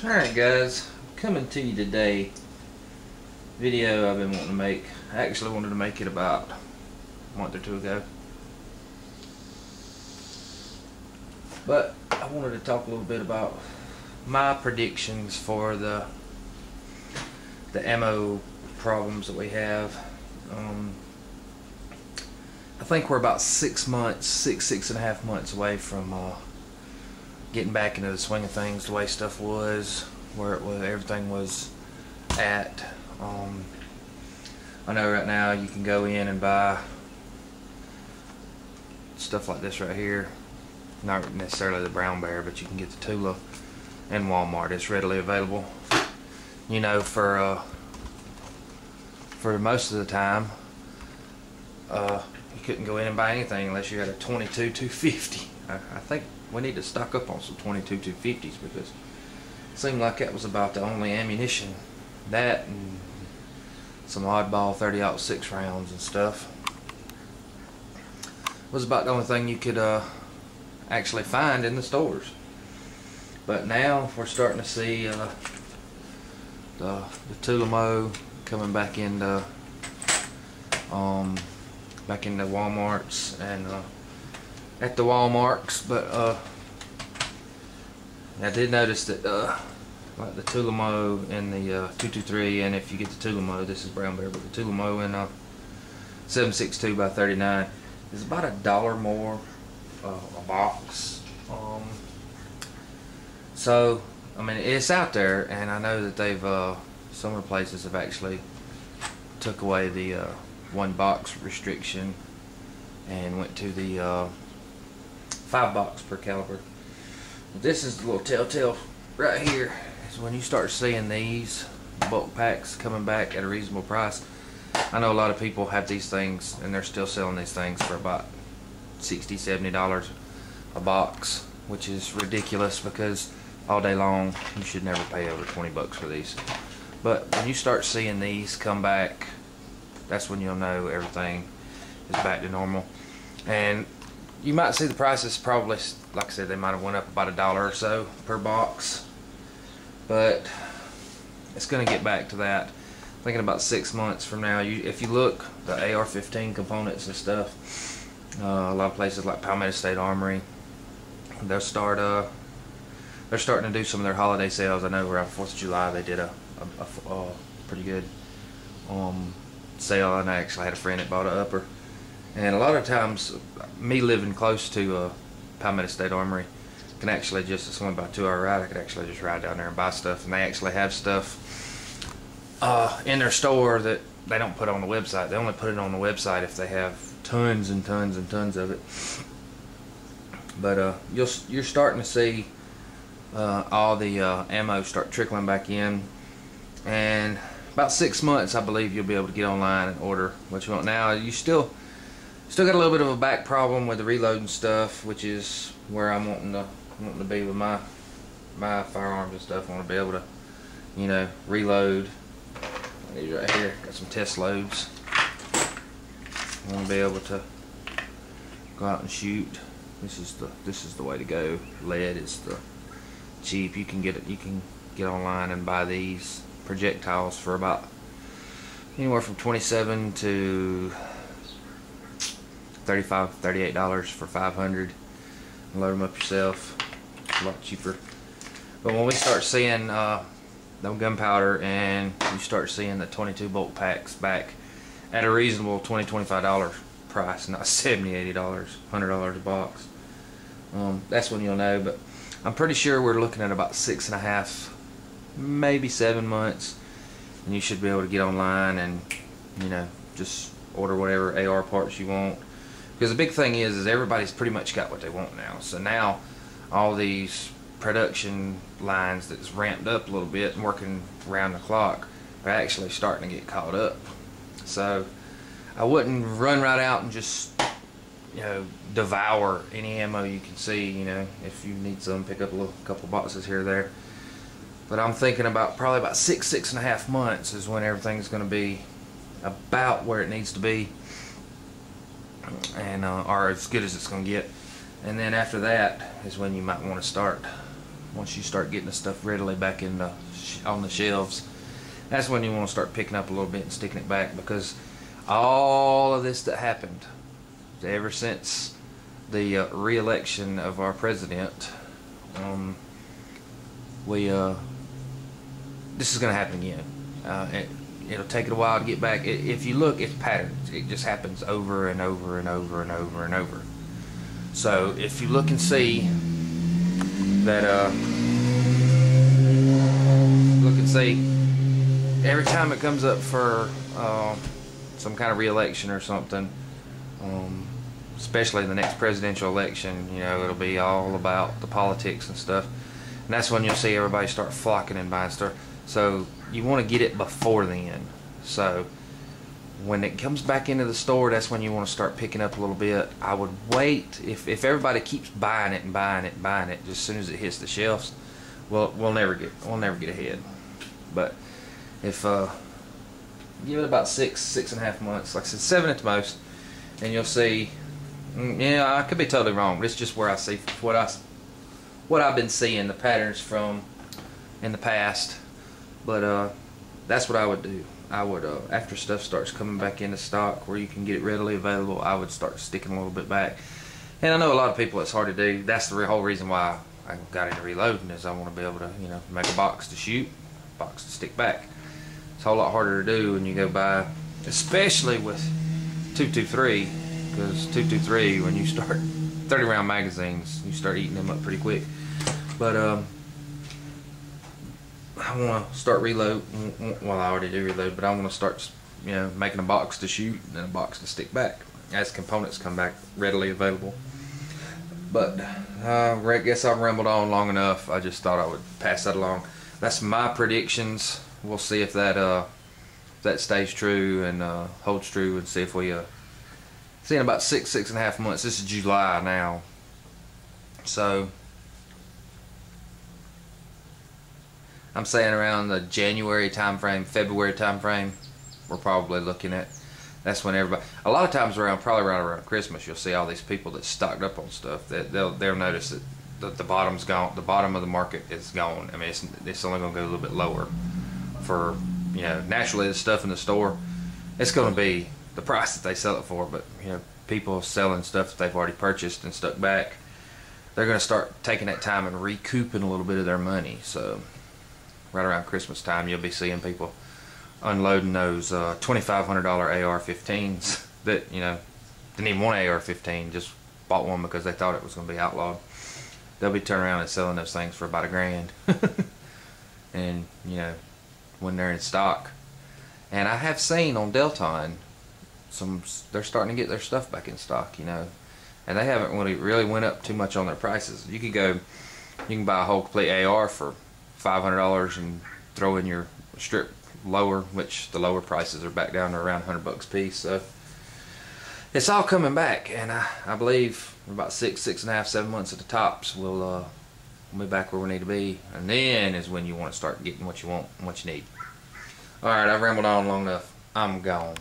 Alright guys, coming to you today. Video I've been wanting to make. I actually wanted to make it about a month or two ago. But I wanted to talk a little bit about my predictions for the ammo problems that we have. I think we're about 6 months, six and a half months away from getting back into the swing of things the way stuff was, where it was, everything was at. I know right now you can go in and buy stuff like this right here, not necessarily the brown bear, but you can get the Tula in Walmart. It's readily available. You know, for most of the time, you couldn't go in and buy anything unless you had a 22 250. I think we need to stock up on some 22 250s because it seemed like that was about the only ammunition. That and some oddball 30-06 rounds and stuff was about the only thing you could actually find in the stores. But now we're starting to see the Tulamo coming back into Walmarts and at the Walmarts, but I did notice that like the Tulamo and the 223, and if you get the Tulamo, this is brown bear, but the Tulamo in 7.62 by 39 is about $1 more a box. So I mean, it's out there, and I know that they've some of the places have actually took away the 1 box restriction and went to the 5 box per caliber. This is the little telltale right here, is when you start seeing these bulk packs coming back at a reasonable price. I know a lot of people have these things and they're still selling these things for about $60–70 a box, which is ridiculous because all day long you should never pay over 20 bucks for these. But when you start seeing these come back, that's when you'll know everything is back to normal. And you might see the prices probably, like I said, they might have went up about $1 or so per box, but it's going to get back to that. Thinking about 6 months from now, if you look, the AR-15 components and stuff, a lot of places like Palmetto State Armory, they're starting to do some of their holiday sales. I know around 4th of July they did a pretty good sale, and I actually had a friend that bought an upper. And a lot of times, me living close to Palmetto State Armory, can actually just, it's only about a 2-hour ride, I could actually just ride down there and buy stuff. And they actually have stuff in their store that they don't put on the website. They only put it on the website if they have tons and tons and tons of it. But you're starting to see all the ammo start trickling back in, and about 6 months I believe you'll be able to get online and order what you want. Now you still got a little bit of a back problem with the reloading stuff, which is where I'm wanting to be with my firearms and stuff. I want to be able to, you know, reload. These right here, got some test loads. I want to be able to go out and shoot. This is the way to go. Lead is the cheap. You can get online and buy these projectiles for about anywhere from $27 to $35, $38 for 500. Load them up yourself. It's a lot cheaper. But when we start seeing the gunpowder, and you start seeing the 22 bulk packs back at a reasonable $20–25 price, not $70–80, $100 a box, that's when you'll know. But I'm pretty sure we're looking at about 6.5, maybe 7 months, and you should be able to get online and, you know, just order whatever AR parts you want. Because the big thing is everybody's pretty much got what they want now. So now all these production lines that's ramped up a little bit and working around the clock are actually starting to get caught up. So I wouldn't run right out and just, you know, devour any ammo you can see. You know, if you need some, pick up a couple boxes here or there. But I'm thinking about probably about 6.5 months is when everything's going to be about where it needs to be, and or as good as it's going to get. And then after that is when you might want to start once you start getting the stuff readily back in the on the shelves, that's when you want to start picking up a little bit and sticking it back, because all of this that happened ever since the re-election of our president, this is going to happen again. It'll take it a while to get back. If you look, it's patterns. It just happens over and over and over and over and over. So if you look and see that, every time it comes up for some kind of re-election or something, especially the next presidential election, you know, it'll be all about the politics and stuff, and that's when you'll see everybody start flocking and buying stuff. So you want to get it before then. So when it comes back into the store, that's when you want to start picking up a little bit. I would wait. If everybody keeps buying it and buying it and buying it, just as soon as it hits the shelves, we'll never get ahead. But if give it about 6.5 months, like I said, 7 at the most, and you'll see. Yeah, I could be totally wrong, but it's just where I see what I've been seeing, the patterns from in the past. But that's what I would do. I would, after stuff starts coming back into stock where you can get it readily available, I would start sticking a little bit back. And I know a lot of people it's hard to do. That's the whole reason why I got into reloading, is I want to be able to, you know, make a box to shoot, a box to stick back. It's a whole lot harder to do when you go by, especially with 223, because 223, when you start 30 round magazines, you start eating them up pretty quick. But I want to start reload. Well, I already do reload, but I want to start, you know, making a box to shoot and then a box to stick back as components come back readily available. But I guess I've rambled on long enough. I just thought I would pass that along. That's my predictions. We'll see if that stays true and holds true, and see if we see in about 6.5 months. This is July now, so I'm saying around the January time frame, February time frame, we're probably looking at. That's when everybody. A lot of times probably around Christmas, you'll see all these people that stocked up on stuff. That they'll notice that the bottom's gone. The bottom of the market is gone. I mean, it's only going to go a little bit lower. For, you know, naturally the stuff in the store, it's going to be the price that they sell it for. But, you know, people selling stuff that they've already purchased and stuck back, they're going to start taking that time and recouping a little bit of their money. So right around Christmas time, you'll be seeing people unloading those $2,500 AR-15s that, you know, didn't even want an AR-15, just bought one because they thought it was going to be outlawed. They'll be turning around and selling those things for about $1,000. And, you know, when they're in stock. And I have seen on Delta they're starting to get their stuff back in stock, you know, and they haven't really went up too much on their prices. You can buy a whole complete AR for $500 and throw in your strip lower, which the lower prices are back down to around $100 a piece. So it's all coming back, and I believe about 6.5, 7 months at the tops, we'll be back where we need to be, and then is when you want to start getting what you want and what you need. Alright, I've rambled on long enough. I'm gone.